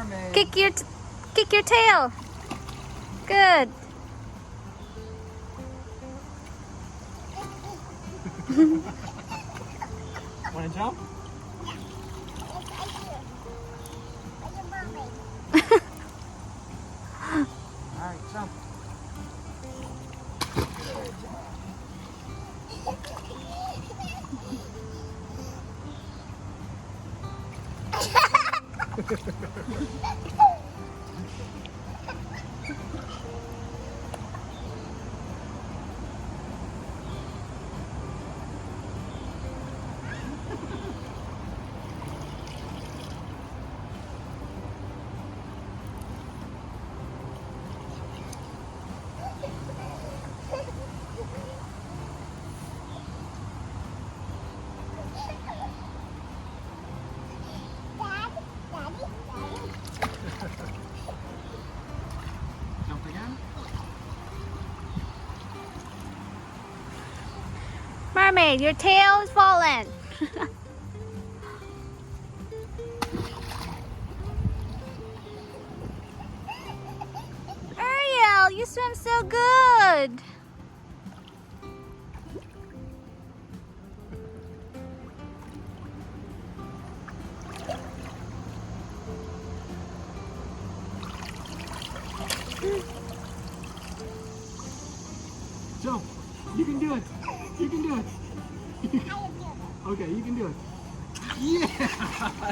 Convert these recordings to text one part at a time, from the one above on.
mermaid. Kick your tail. Good. Want to jump? Alright, jump. Jump again. Mermaid, your tail is falling. Ariel, you swim so good. Jump. You can do it. You can do it. Okay, you can do it. Yeah!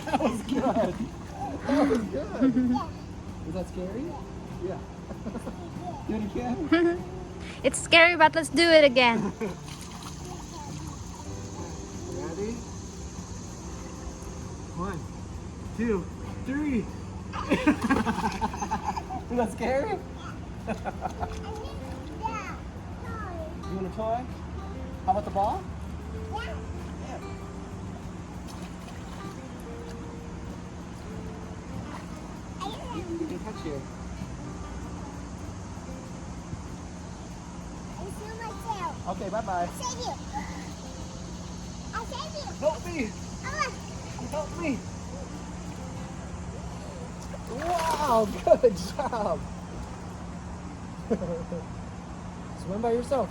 That was good. That was good. Was that scary? Yeah. Do it again. It's scary, but let's do it again. Ready? 1, 2, 3. Was that scary? You want a toy? How about the ball? Yeah. You can touch you. Okay, bye-bye. Help me! Help me! Wow, good job! Swim by yourself.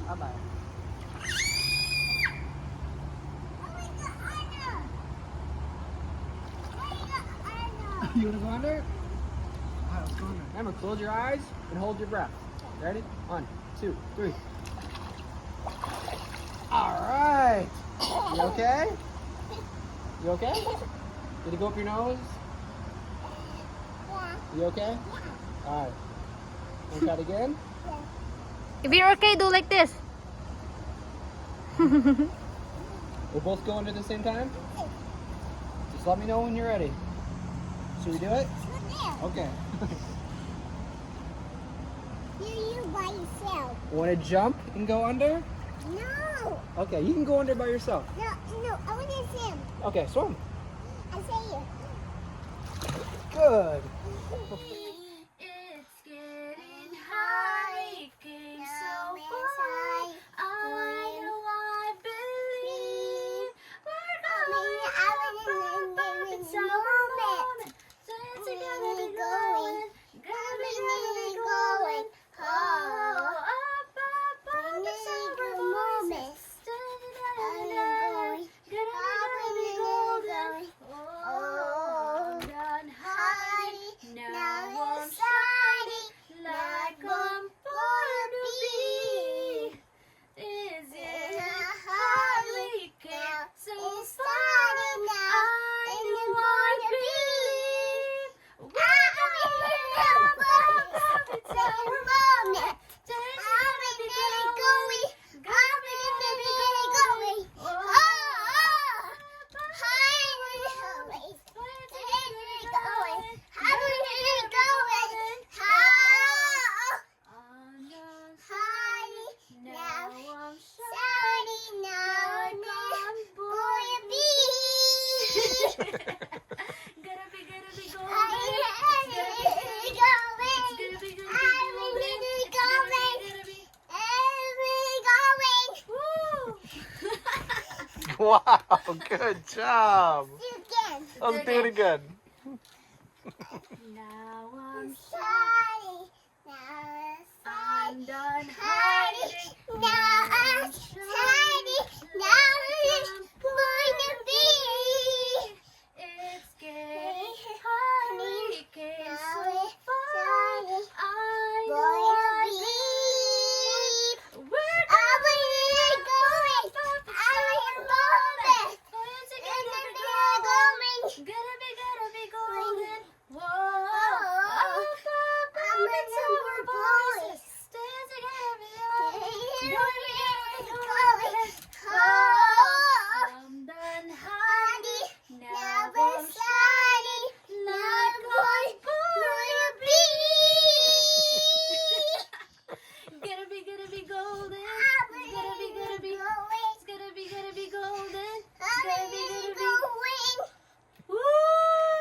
Bye-bye. You want to go under? Alright, let's go under. Remember, close your eyes and hold your breath. Ready? 1, 2, 3. Alright. You okay? You okay? Did it go up your nose? You okay? Alright. Want to try it again? If you're okay, do like this. We'll both go under at the same time? Just let me know when you're ready. Should we do it? Okay. You by yourself. Want to jump and go under? No. Okay, you can go under by yourself. No, I want to swim. Okay, swim. I say you. Good. It's getting hot, it came so far. I know I believe we're going up in some moment. So it's gonna be going, oh, up in summer moment. Gonna be golden, oh, done high, now I'm shining like I'm born to be. Is it a hurry? Can't so far. I know I Wow, good job. Do it again. Let's do it again. Now I'm Sorry. Now I'm done hiding. hiding. Now I'm hiding. Now it's going to be. It's getting hard. We came Now so it's far. starting. I know Going I to be. We're I'm going. Gonna be golden. Whoa. I'm It's our voices. Stay together. I'm done hiding. Now I'm shining. Like I'm going to be. Gonna be golden. It's gonna be golden. It's gonna be Woo!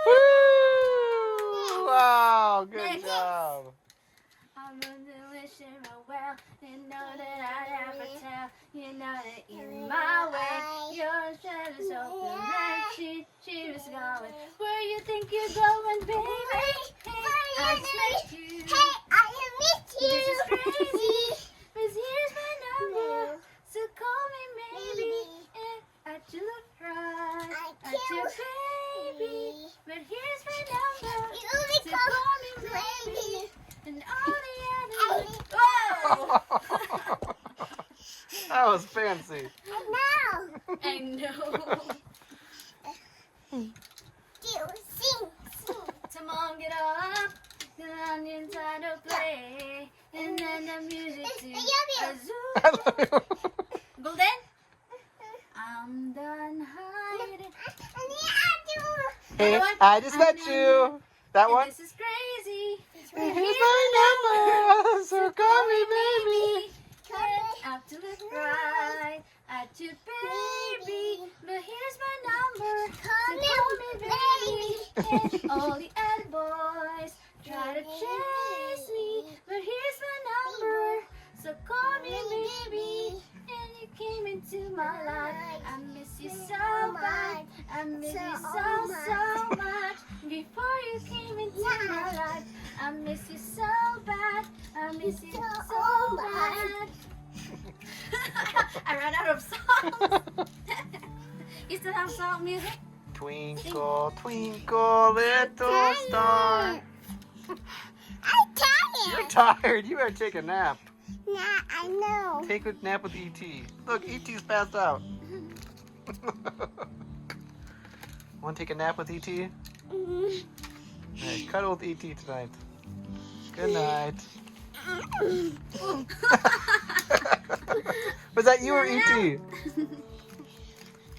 Woo! Wow, good Next. job. I'm gonna wish him well. You know that I never tell. You know that in my way. Your shadows open and she was going. Where you think you're going, baby? Hey, I just met you. Hey, I miss you. This is crazy. But here's my number. So call me maybe. And I do look right. I do baby. But here's my number. You So become call me baby. maybe. And all the others. Whoa! That was fancy. Now, I know. sing. Come on, get up. Come on inside to play. And then the music to I love you. Golden? I'm done hiding. Hey, I just met you. That And one? this is crazy. Here's my number. So call me, baby. Out to the right, out to baby. But here's my number. So call me baby. And all the other boys try to chase me. But here's my number. So call me baby. And you came into my life. I miss you so bad. I miss you so much. Before you came into my life, I miss you so bad. I miss you so bad. I ran out of songs. You still have song music? Twinkle, twinkle, little star. I'm tired. You're tired. You better take a nap. Nah, I know. Take a nap with E.T. Look, E.T.'s passed out. Want to take a nap with E.T.? Hey, cuddle with E.T. tonight. Good night. Was that you or E.T.?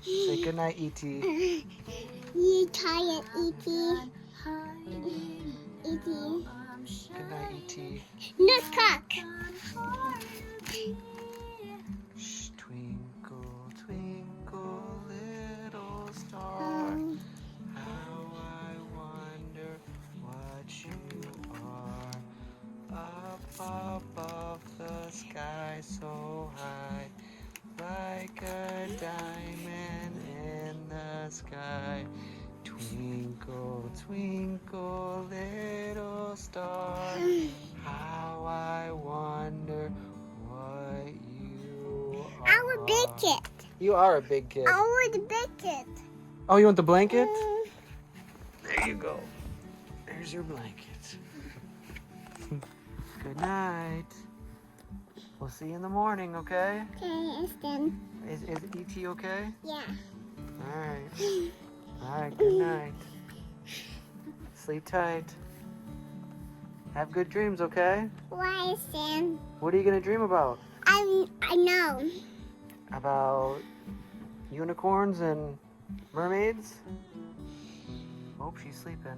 Say good night, E.T. You tired, E.T. E.T. Good night, E.T. No cock. Shh, twinkle, twinkle, little star. How I wonder what you are. Up above the sky so high, like a diamond in the sky. Twinkle, twinkle, little star. How I wonder what you are. I'm a big kid. You are a big kid. I want a big kid. Oh, you want the blanket? There you go. There's your blanket. Good night. We'll see you in the morning, okay? Okay, then. Is E.T. okay? Yeah. All right. All right, good night. Sleep tight. Have good dreams, okay? Why, Sam? What are you going to dream about? I know. About unicorns and mermaids? Hope she's sleeping.